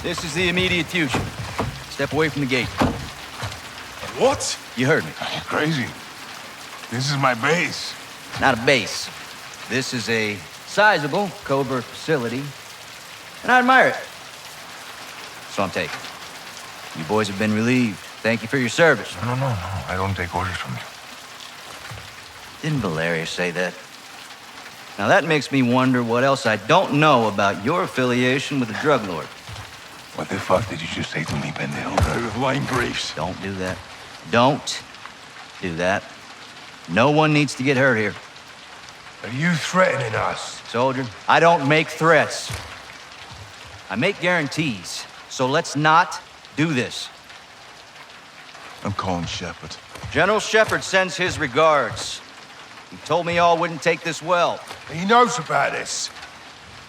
This is the immediate future. Step away from the gate. What? You heard me. You're crazy. This is my base. Not a base. This is a sizable covert facility, and I admire it. So I'm taking. You boys have been relieved. Thank you for your service. No. I don't take orders from you. Didn't Valeria say that? Now that makes me wonder what else I don't know about your affiliation with the drug lord. What the fuck did you just say to me, pendejo? Line briefs. Don't do that. Don't do that. No one needs to get hurt here. Are you threatening us? Soldier, I don't make threats. I make guarantees. So let's not do this. I'm calling Shepard. General Shepard sends his regards. He told me y'all wouldn't take this well. He knows about this.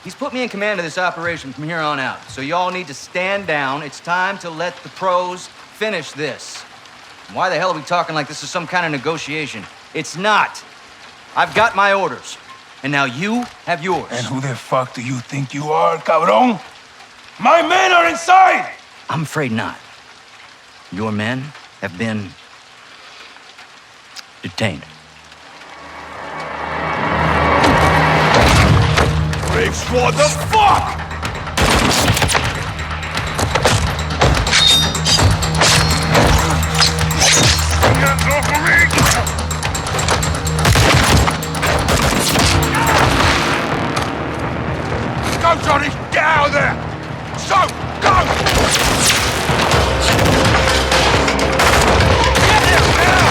He's put me in command of this operation from here on out. So y'all need to stand down. It's time to let the pros finish this. And why the hell are we talking like this is some kind of negotiation? It's not. I've got my orders. And now you have yours. And who the fuck do you think you are, cabron? My men are inside! I'm afraid not. Your men have been detained. Graves, what the fuck? Hands off of me! Go, Johnny! Get out of there! So, go! Get him now!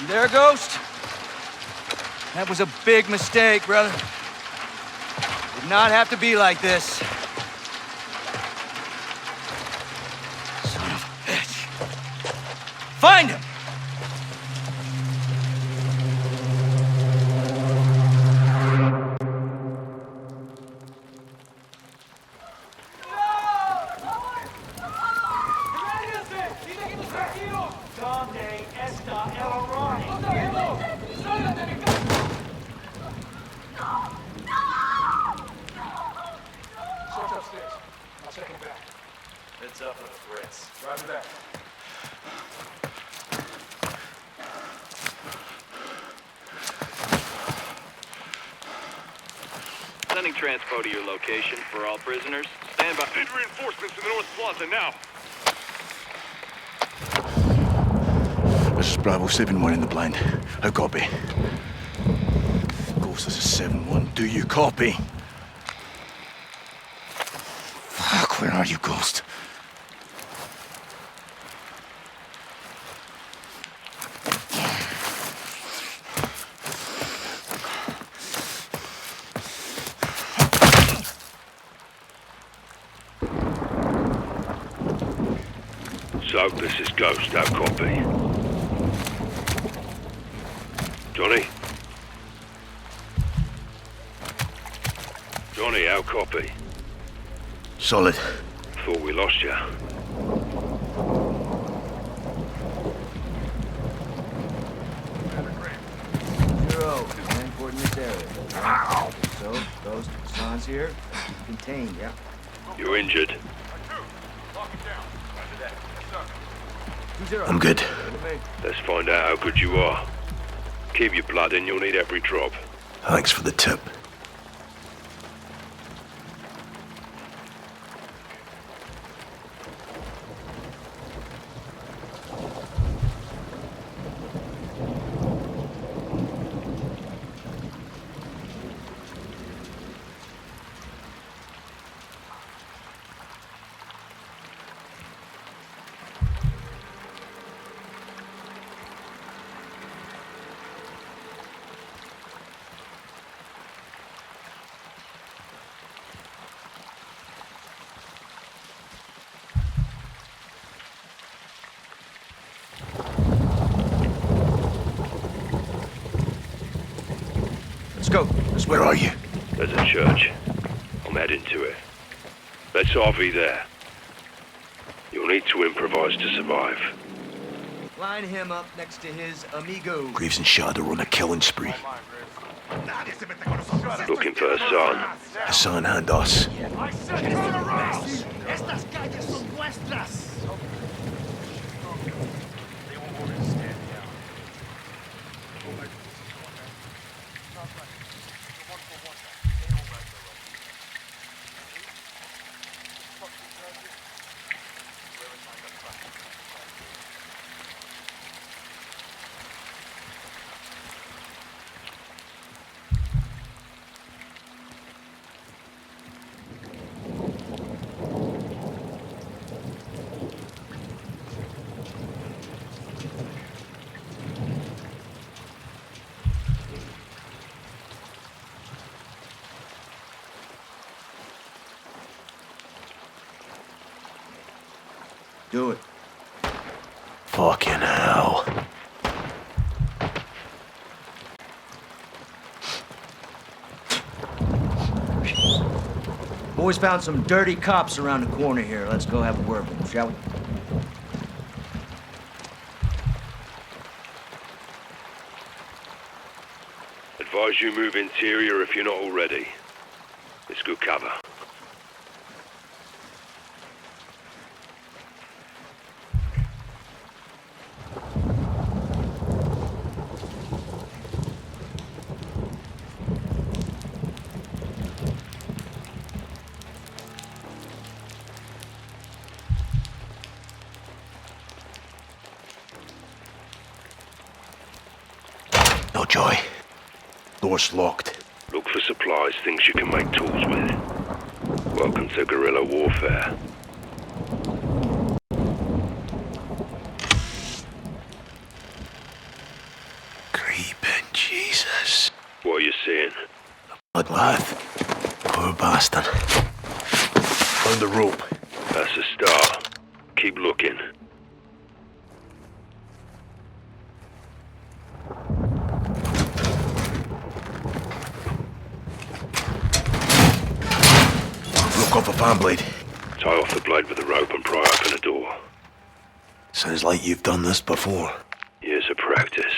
You there, Ghost? That was a big mistake, brother. Did not have to be like this. Son of a bitch. Find him! Heads up on threats. Roger that. Sending transpo to your location for all prisoners. Stand by. Need reinforcements in the North Plaza now. This is Bravo 7-1 in the blind. How copy? Ghost, this is 7-1. Do you copy? Fuck, where are you, Ghost? So, this is Ghost, how copy? Johnny? Johnny, how copy? Solid. Thought we lost you. Zero. Transport in this area. So, Ghost, Hassan's here. Contained, yeah? You injured? I'm good. Let's find out how good you are. Keep your blood in, you'll need every drop. Thanks for the tip. Let's go. This way. Where are you? There's a church. I'm heading to it. Let's RV there. You'll need to improvise to survive. Line him up next to his amigo. Graves and Shadow are on a killing spree. Looking for Hassan. Hassan and us. I said turn around! Estas calles son nuestras. They won't order to stand down. Do it. Fucking hell. Boys found some dirty cops around the corner here. Let's go have a word with them, shall we? Advise you move interior if you're not already. It's good cover. No joy. Door's locked. Look for supplies, things you can make tools with. Welcome to guerrilla warfare. Creeping Jesus. What are you seeing? Bloodbath. Poor bastard. Found the rope. That's a start. Keep looking. Broke off a fan blade. Tie off the blade with a rope and pry open a door. Sounds like you've done this before. Years of practice.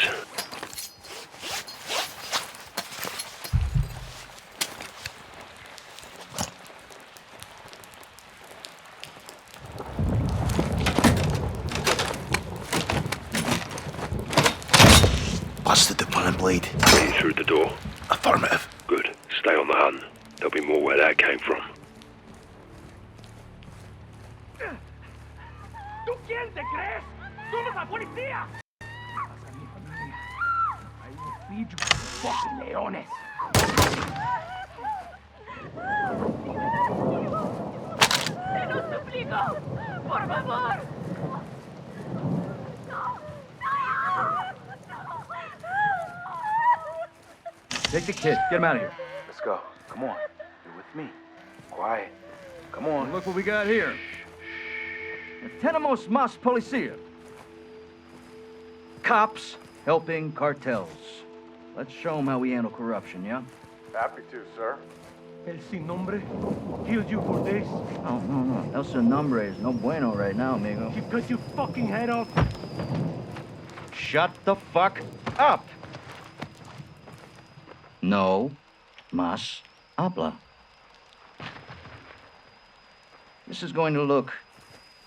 Busted the fan blade. Getting through the door. Affirmative. Good. Stay on the hunt. There'll be more where that came from. ¿Tú quién te crees? ¡Somos la policía! I will feed you to the fucking leones. ¡Te lo suplico! ¡Por favor! Take the kid. Get him out of here. Let's go. Come on. You're with me. Quiet. Come on. Look what we got here. Tenemos más policía. Cops helping cartels. Let's show them how we handle corruption, yeah? Happy to, sir. El sin nombre killed you for this. Oh, no. El Sin Nombre is no bueno right now, amigo. He cut your fucking head off. Shut the fuck up! No más habla. This is going to look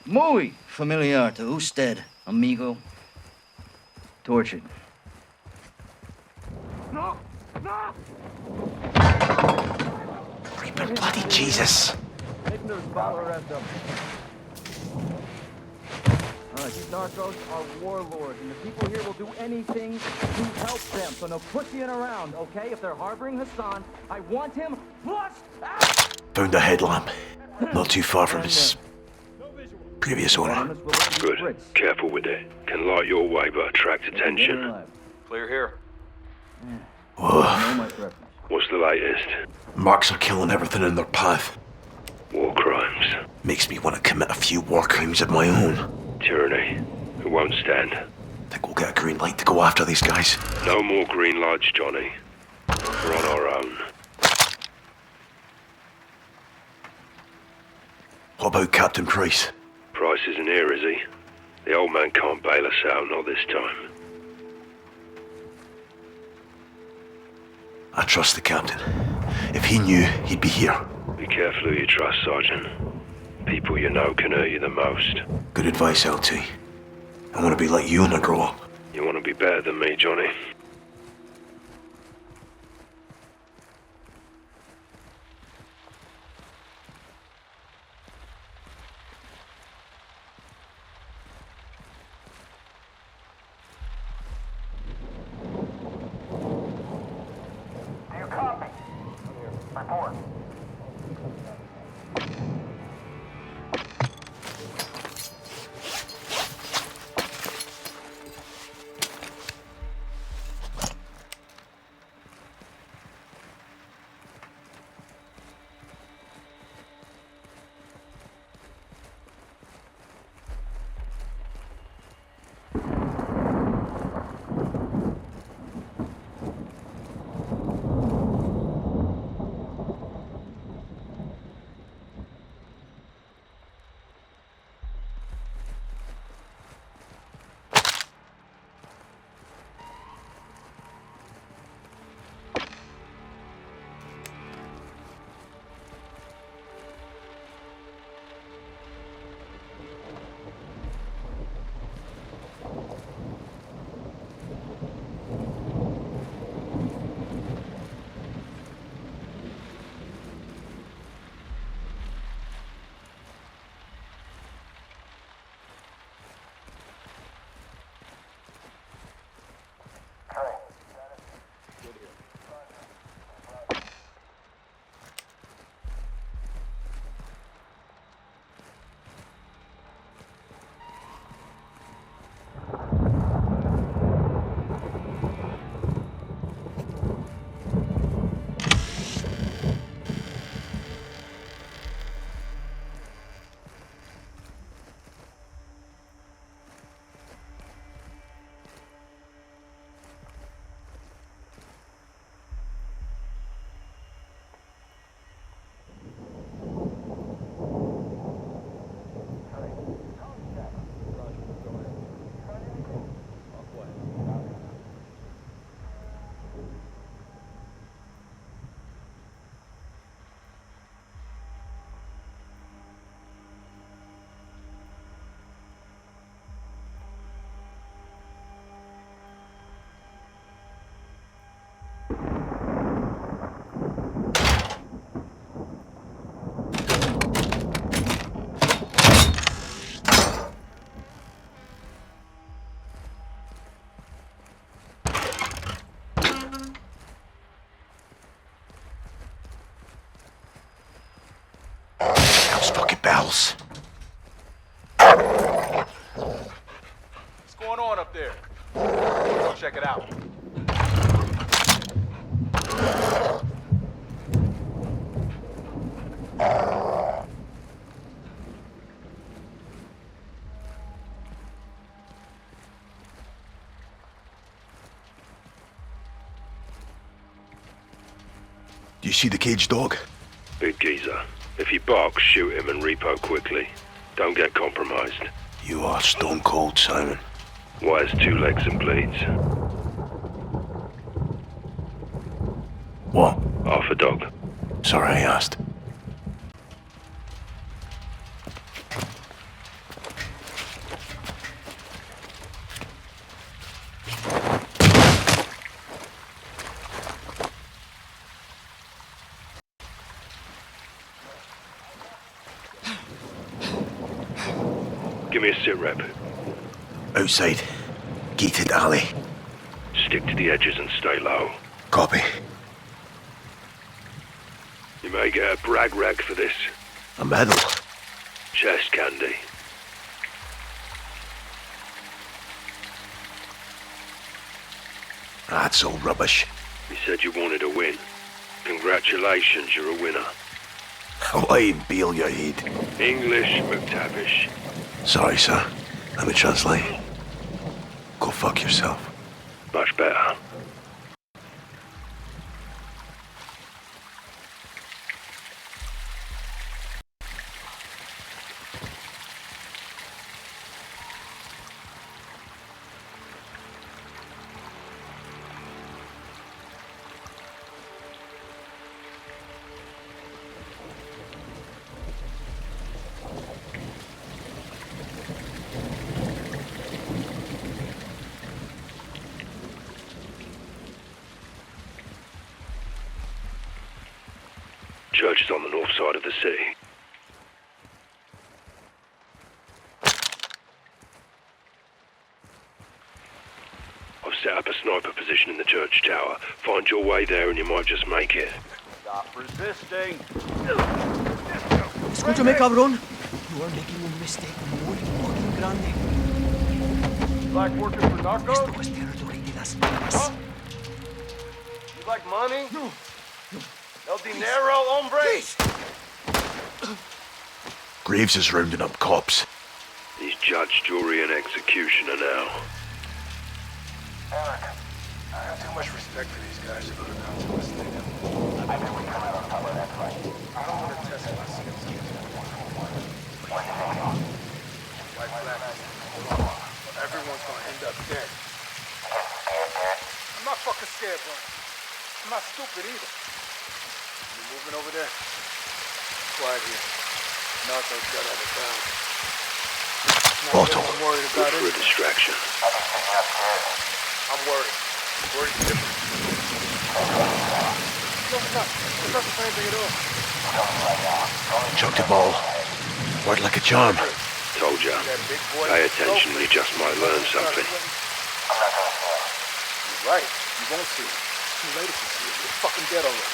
muy familiar to usted, amigo. Tortured. No! No! Creeping bloody Jesus. These narcos are warlords, and the people here will do anything to help them. So no pussying around, okay? If they're harboring Hassan, I want him flushed out! Found a headlamp. Not too far from his previous owner. Good. Careful with it. Can light your way but attract attention. Clear here. Whoa. What's the latest? Marks are killing everything in their path. War crimes. Makes me want to commit a few war crimes of my own. Tyranny. It won't stand. Think we'll get a green light to go after these guys. No more green lights, Johnny. We're on our own. What about Captain Price? Price isn't here, is he? The old man can't bail us out, not this time. I trust the captain. If he knew, he'd be here. Be careful who you trust, Sergeant. People you know can hurt you the most. Good advice, LT. I want to be like you when I grow up. You want to be better than me, Johnny? Do you copy? Report. Those fucking bells. What's going on up there? Go check it out. Do you see the caged dog? Big geezer. If he barks, shoot him and repo quickly. Don't get compromised. You are stone cold, Simon. Wires 2 legs and bleeds. What? Half a dog. Sorry I asked. Give me a sit rep. Outside. Gated alley. Stick to the edges and stay low. Copy. You may get a brag rag for this. A medal. Chest candy. That's all rubbish. You said you wanted a win. Congratulations, you're a winner. Why bail your head? English McTavish. Sorry, sir. Let me translate. Go fuck yourself. Much better. church is on the north side of the city. I've set up a sniper position in the church tower. Find your way there and you might just make it. Stop resisting. Escúchame, cabrón. You are making un mistake muy fucking grande. Like working for narcos? Esto es territory de las malas. You like money? No. El dinero, hombre? Graves is rounding up cops. He's judge, jury, and executioner now. Eric, I have too much respect for these guys if I'm going to listen to them. I think we come out on top of that fight. I don't want to test my skills against them. What do you think? White flag. Everyone's going to end up dead. I'm not fucking scared, bro. I'm not stupid either. You're moving over there. Quiet here. Nothing's got out of town. Otto. I'm worried Good about for a it. distraction. I'm worried. Worried different. No, it's not. It's not the same thing at all. Chuck the ball. Worked like a charm. Told ya. That big boy. Pay attention, you just might learn something. You're right. You won't see it. It's too late if you see it. You're fucking dead already.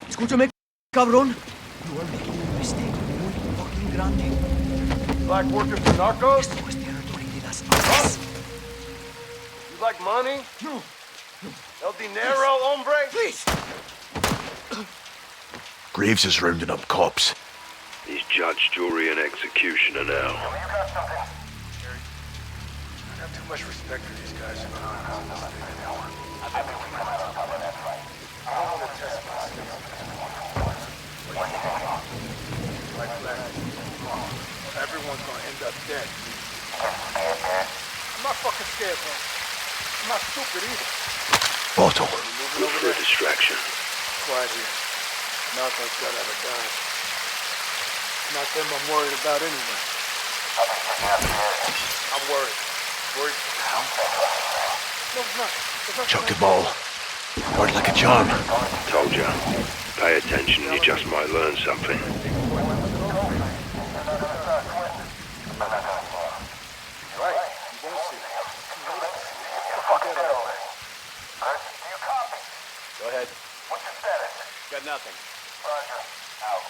Escúchame, cabrón. You are making un mistake muy fucking grande. Like working for narcos? Esto es territory de las malas. You like money? No. El dinero, hombre? Please. Graves is rounding up cops. He's judge, jury, and executioner now. I have too much respect for these guys if I'm going to listen to them. I think we come out on top of that fight. I don't want to test my skills against them. What do you think? White flag. Everyone's gonna end up dead. I'm not fucking scared, bro. I'm not stupid either. Otto. You're moving Good over for a there. distraction. Quiet here. Nothing's got out of dime. Not them I'm worried about anyway. I'm worried. Worried for the hell? No, it's not. It's not Chuck the same ball. Worked like a charm. Told ya. Pay attention, you just might learn something. thing. Right. You won't see it. You're fucking dead already. Go ahead. What's your status? Got nothing. Roger. Out.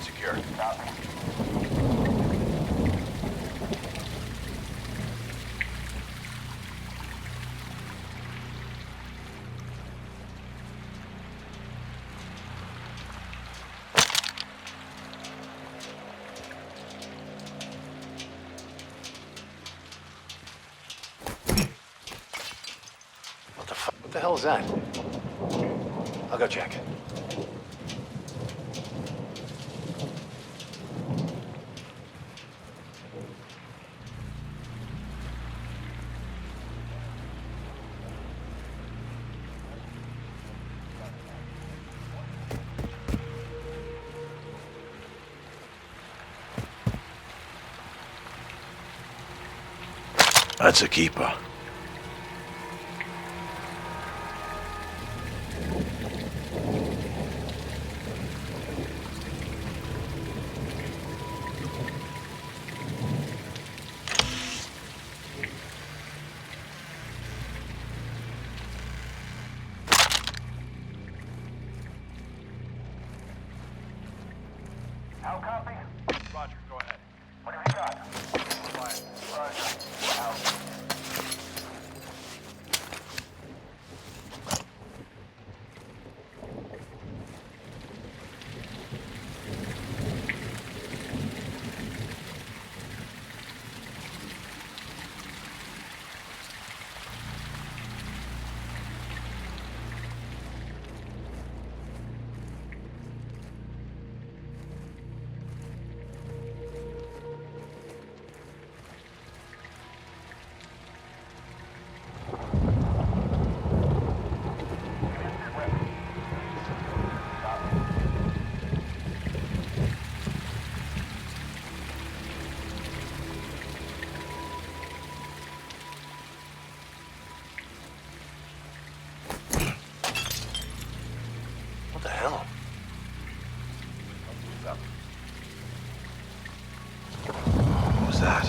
Secure. What the hell is that? I'll go check. That's a keeper. How copy? Roger, go ahead. What have you got? Quiet. Roger. Out. What the hell? What was that?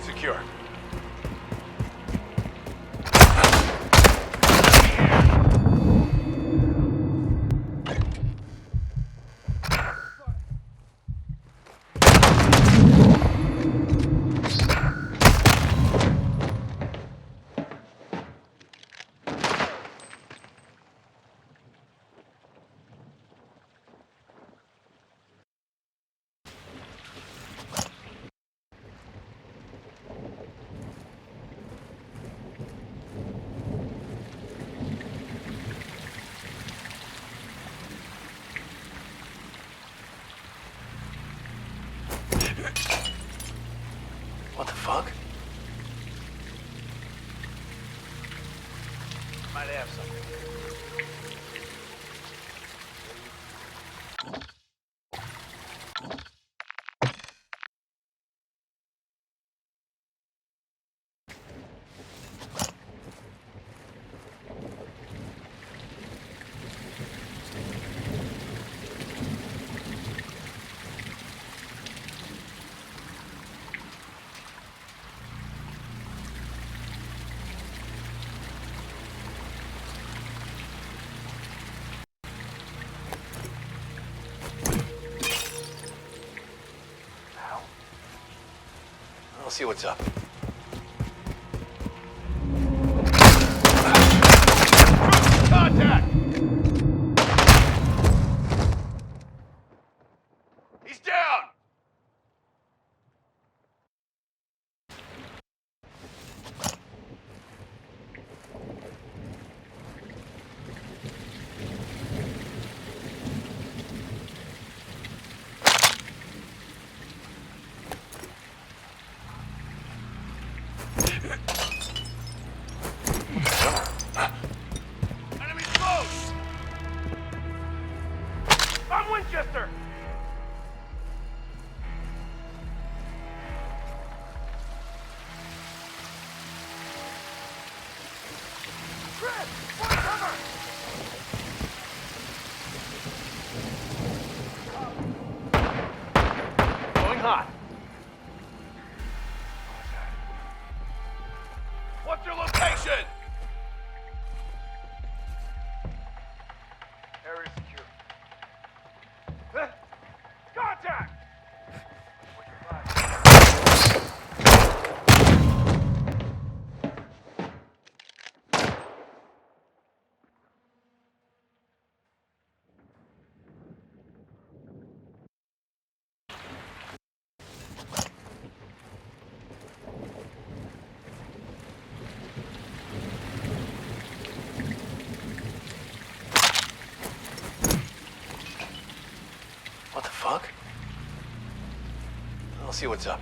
Secure. What the fuck? Might have something. I'll see what's up. Contact! He's down! Enemy close! I'm Winchester! Chris! Point cover! Going hot. What's your location? Area secure. Contact! What the fuck? I'll see what's up.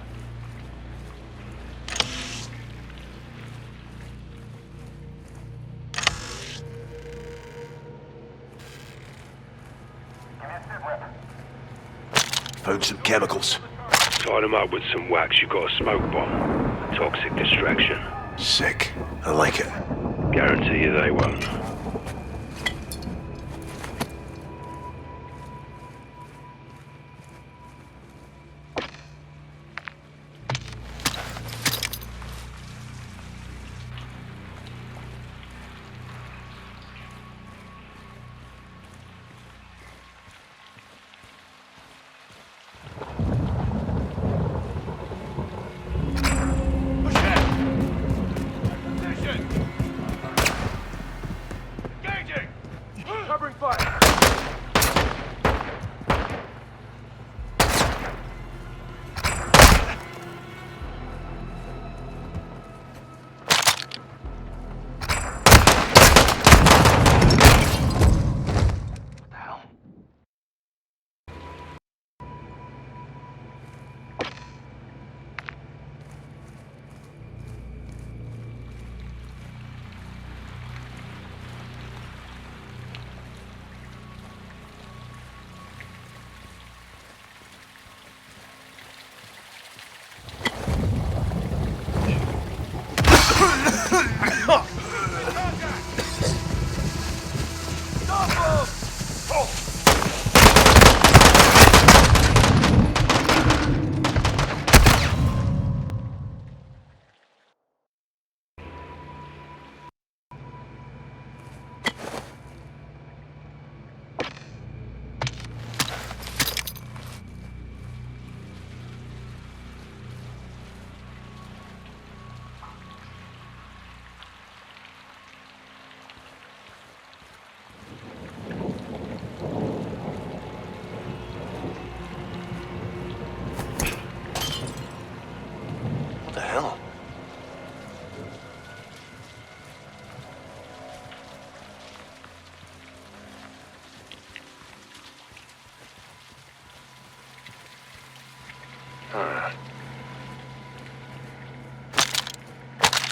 Found some chemicals. Tied them up with some wax, you got a smoke bomb. A toxic distraction. Sick. I like it. Guarantee you they won't. What the hell?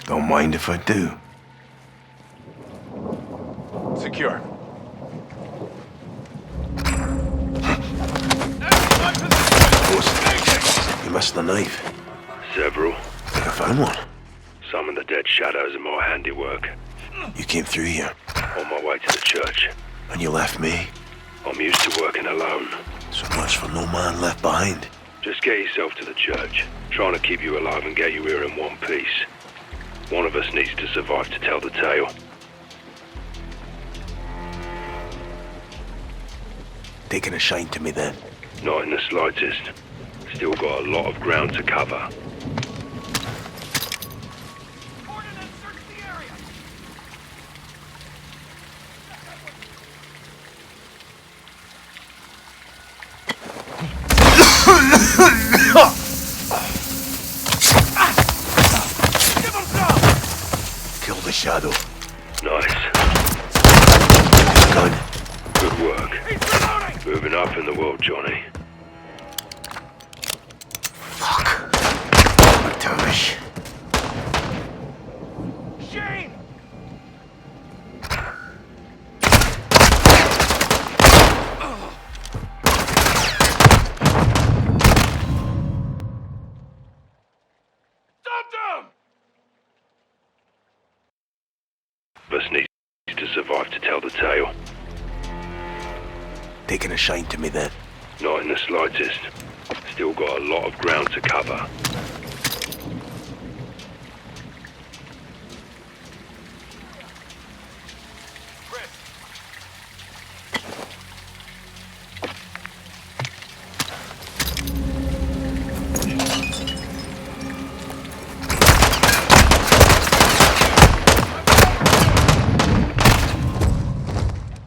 Don't mind if I do. Secure. You missed the knife. Several. Think I found one. Some of the dead shadows are my handiwork. You came through here, On my way to the church. and you left me. I'm used to working alone. So much for no man left behind. Just get yourself to the church. Trying to keep you alive and get you here in one piece. One of us needs to survive to tell the tale. Taking a shine to me then. Not in the slightest. Still got a lot of ground to cover. Kill the shadow. Nice. Gun. Good work. Moving up in the world, Johnny. Fuck. McTavish. Shane! Us needs to survive to tell the tale. Taking a shine to me then. Not in the slightest. Still got a lot of ground to cover.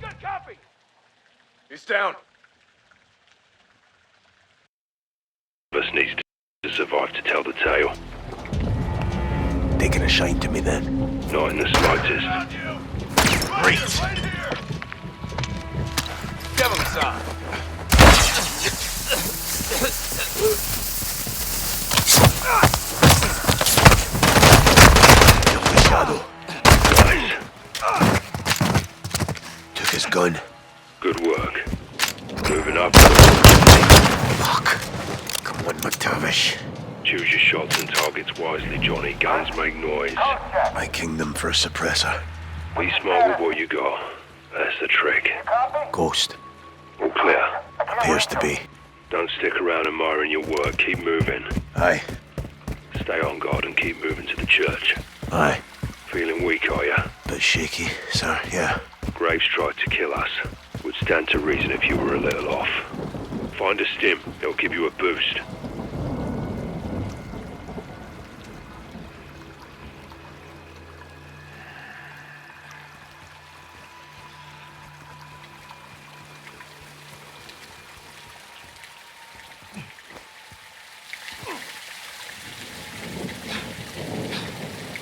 Good copy! He's down. Us needs to survive to tell the tale. Taking a shine to me then. Not in the slightest. Great. Give him some. Kill the shadow. Nice. Took his gun. Good work. Moving up. Fuck. Come on, McTavish. Choose your shots and targets wisely, Johnny. Guns make noise. My kingdom for a suppressor. Be smart with what you got. That's the trick. Ghost. All clear. Appears to be. Don't stick around admiring your work. Keep moving. Aye. Stay on guard and keep moving to the church. Aye. Feeling weak, are ya? Bit shaky, sir, yeah. Graves tried to kill us. Would stand to reason if you were a little off. Find a stim. It'll give you a boost.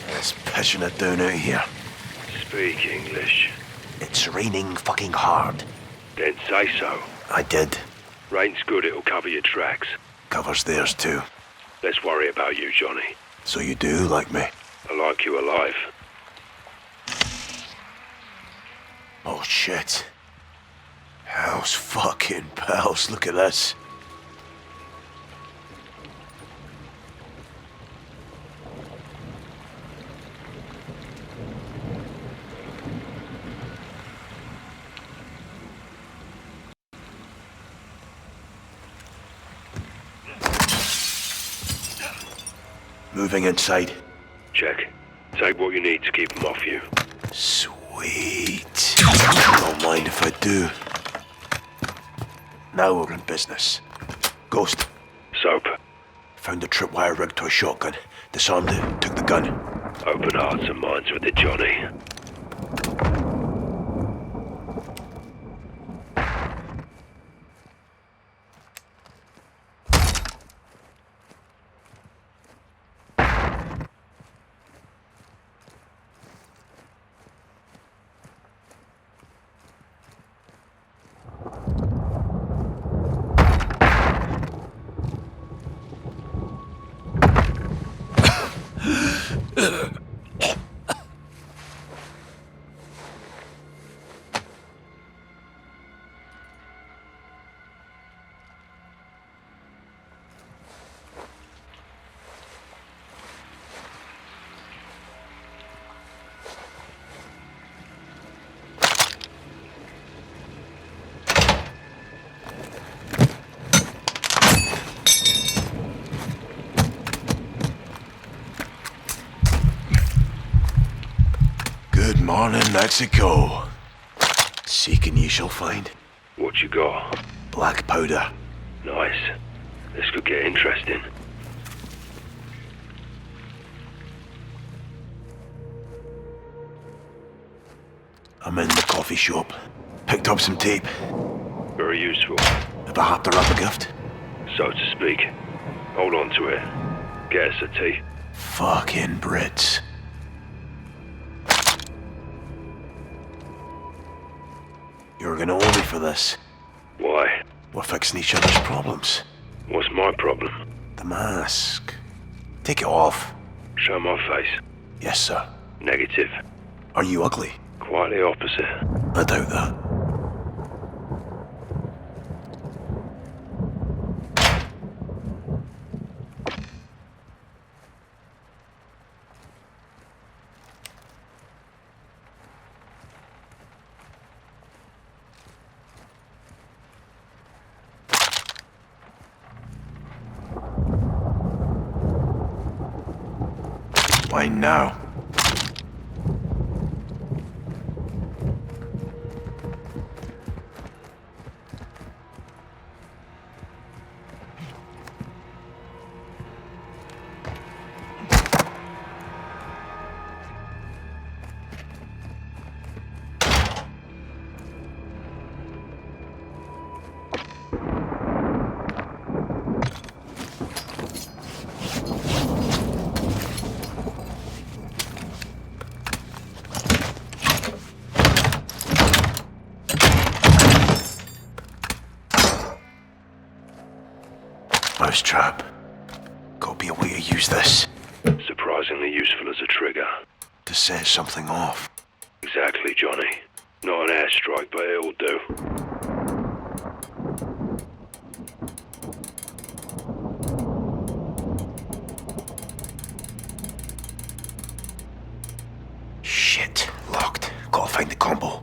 It's pitching it down out here. Speak English. It's raining fucking hard. Then say so. I did. Rain's good, it'll cover your tracks. Covers theirs too. Let's worry about you, Johnny. So you do like me? I like you alive. Oh shit. How's fucking pals, look at this. Moving inside. Check. Take what you need to keep them off you. Sweet. Don't mind if I do. Now we're in business. Ghost. Soap. Found a tripwire rigged to a shotgun. Disarmed it, took the gun. Open hearts and minds with it, Johnny. Good morning, Mexico. Seek and ye shall find. What you got? Black powder. Nice. This could get interesting. I'm in the coffee shop. Picked up some tape. Very useful, Have I happed her up a gift? so to speak. Hold on to it. Get us a tea. Fucking Brits. You're gonna owe me for this. Why? We're fixing each other's problems. What's my problem? The mask. Take it off. Show my face. Yes, sir. Negative. Are you ugly? Quite the opposite. I doubt that. Why now? Mousetrap. Gotta be a way to use this. Surprisingly useful as a trigger. To set something off. Exactly, Johnny. Not an airstrike, but it'll do. Shit. Locked. Gotta find the combo.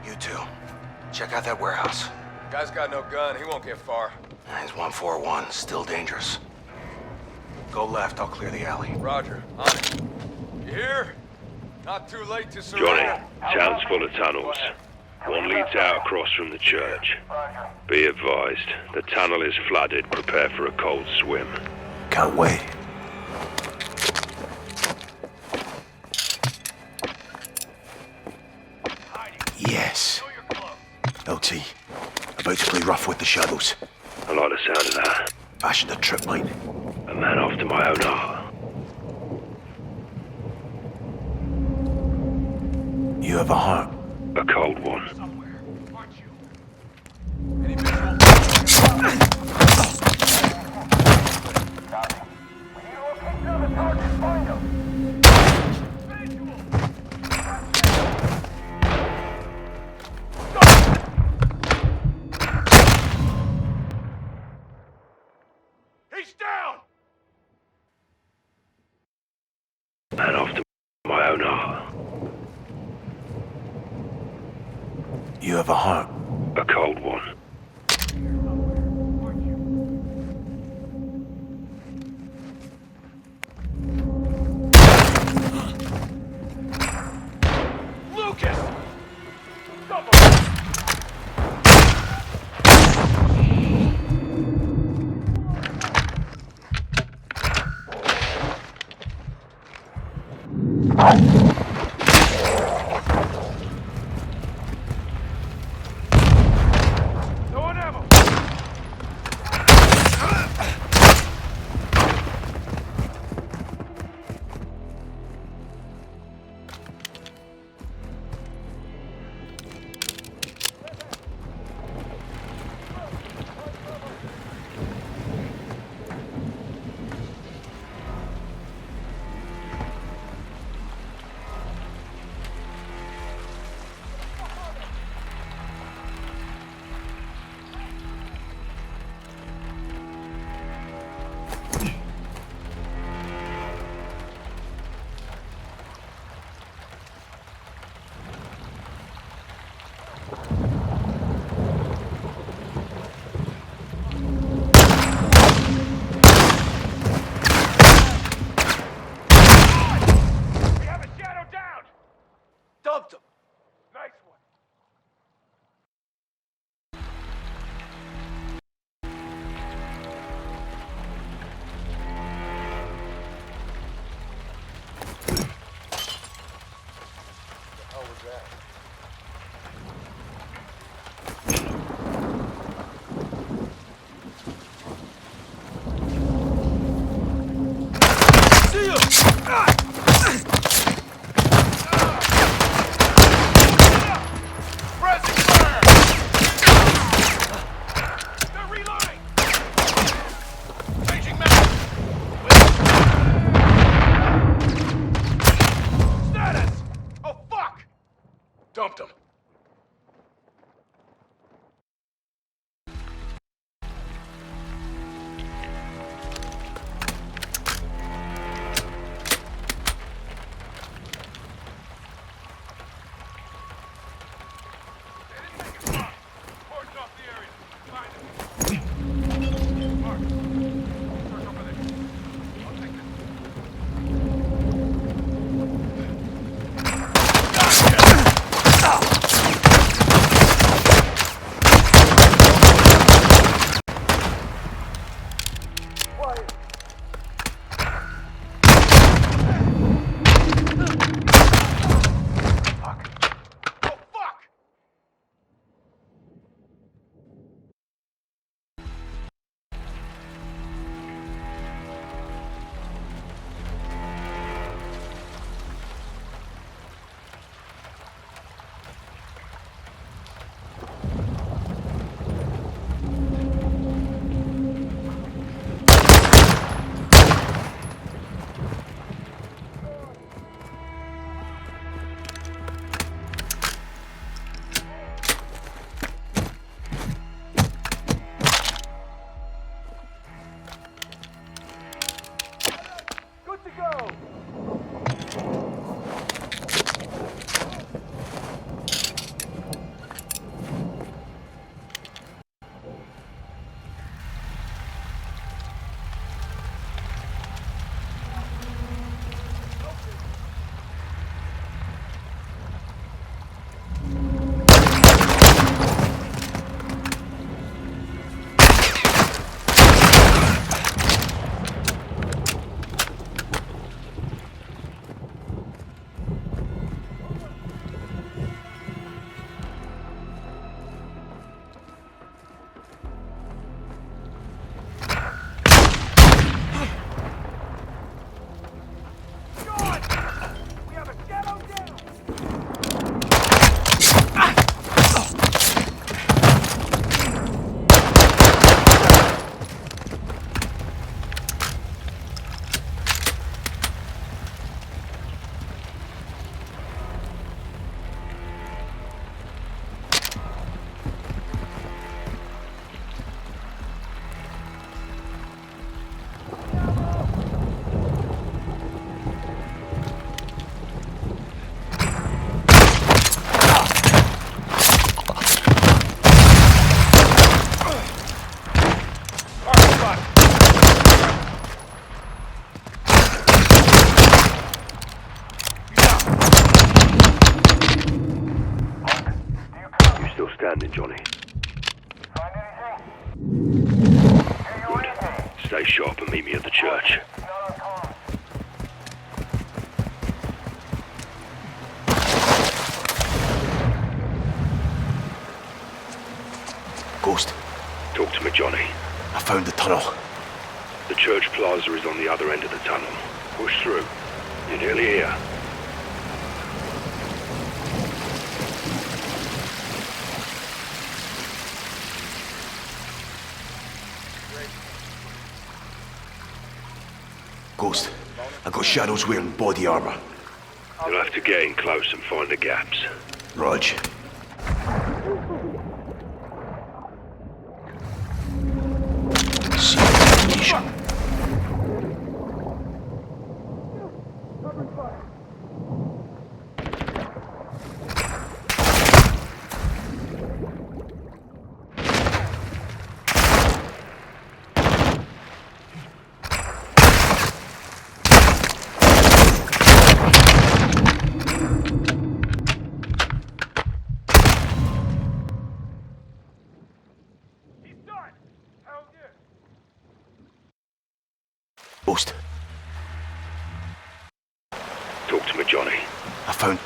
You two, check out that warehouse. Guy's got no gun. He won't get far. He's 141, still dangerous. Go left, I'll clear the alley. Roger. On it. You hear? Not too late to surrender. Johnny, town's full of tunnels. One leads out across from the church. Be advised, the tunnel is flooded. Prepare for a cold swim. Can't wait. Yes. LT. About to play rough with the shadows. I like the sound of that. Fashioned a trip mine. A man after my own heart. You have a heart. A cold one. He's down! And after my own heart. You have a heart. A cold one. Lucas! No one ammo! coming, Johnny. Good. Stay sharp and meet me at the church. Ghost, Talk to me, Johnny. I found the tunnel. The church plaza is on the other end of the tunnel. Push through. You're nearly here. Ghost, I got shadows wearing body armor. You'll have to get in close and find the gaps. Rog. See location. Ghost, Talk to me, Johnny. I found...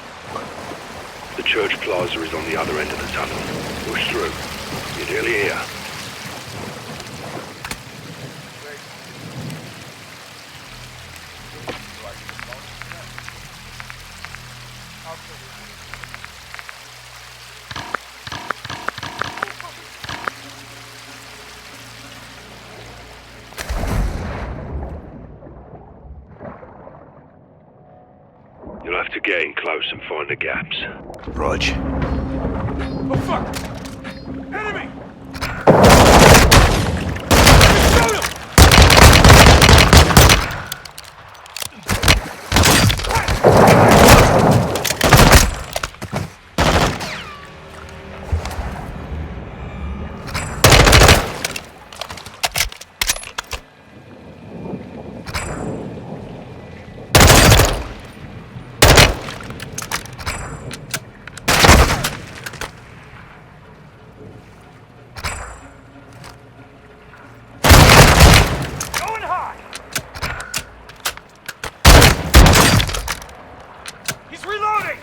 The church plaza is on the other end of the tunnel. Push through. You're nearly here. You'll have to get in close and find the gaps. Rog. Oh, fuck! Enemy! Shoot him! He's reloading!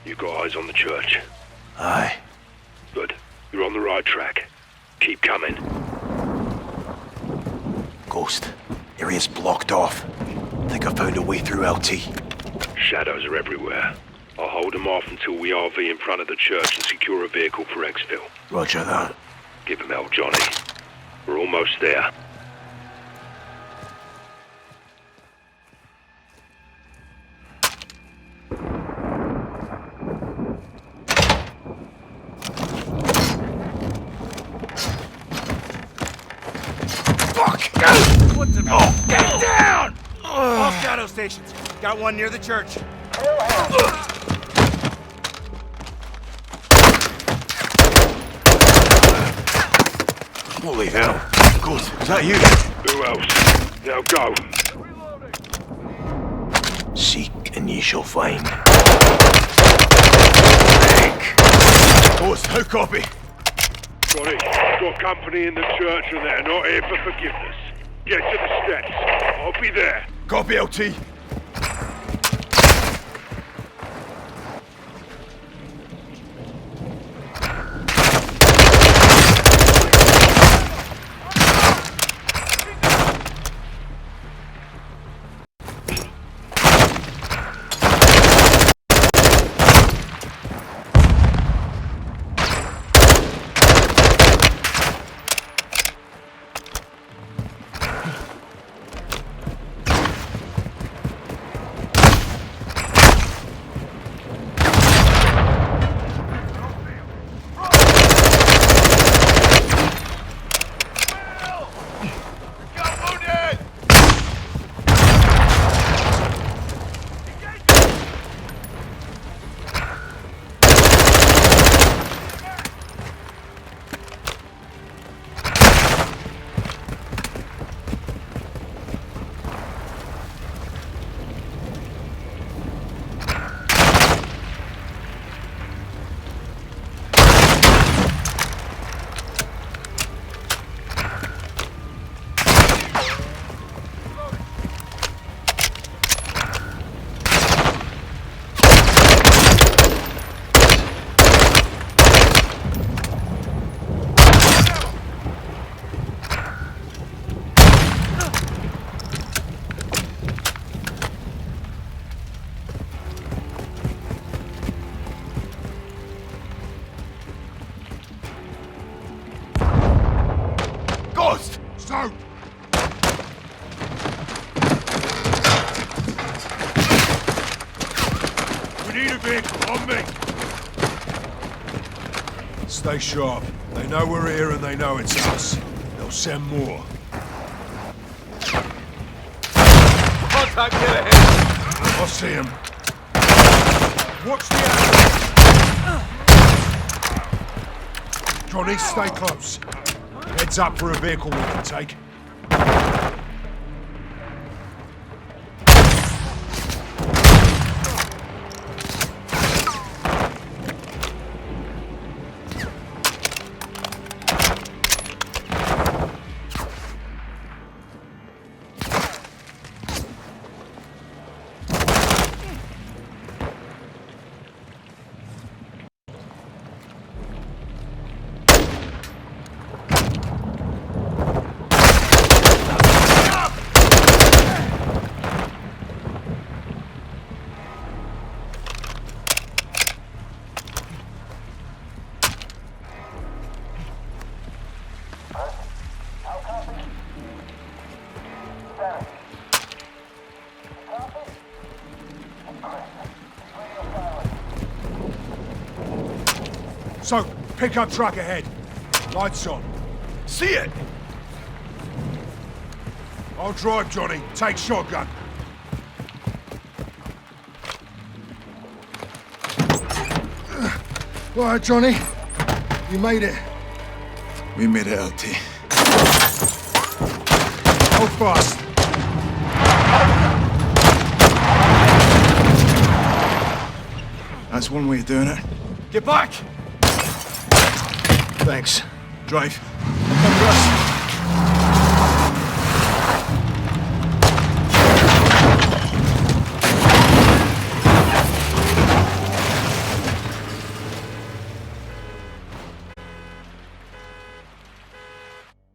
You got eyes on the church? Aye. Good. You're on the right track. Keep coming. Ghost, area's blocked off. Think I found a way through LT. Shadows are everywhere. I'll hold them off until we RV in front of the church and secure a vehicle for exfil. Roger that. Give him hell, Johnny. We're almost there. What the... Oh, get down! All shadow stations. Got one near the church. Holy hell. Good. Is that you? Who else? Now go. Seek and ye shall find. Ghost, how copy? Johnny, got company in the church and they're not here for forgiveness. Get to the steps. I'll be there. Copy, LT. Ghost! Stone! We need a vehicle, on me! Stay sharp. They know we're here and they know it's us. They'll send more. Contact dead ahead. I see him. Watch the alley. Johnny, stay close. Heads up for a vehicle we can take. So, pickup truck ahead. Lights on. See it! I'll drive, Johnny. Take shotgun. All right, Johnny. You made it. We made it, LT. Hold fast. That's one way of doing it. Get back! Thanks. Drive.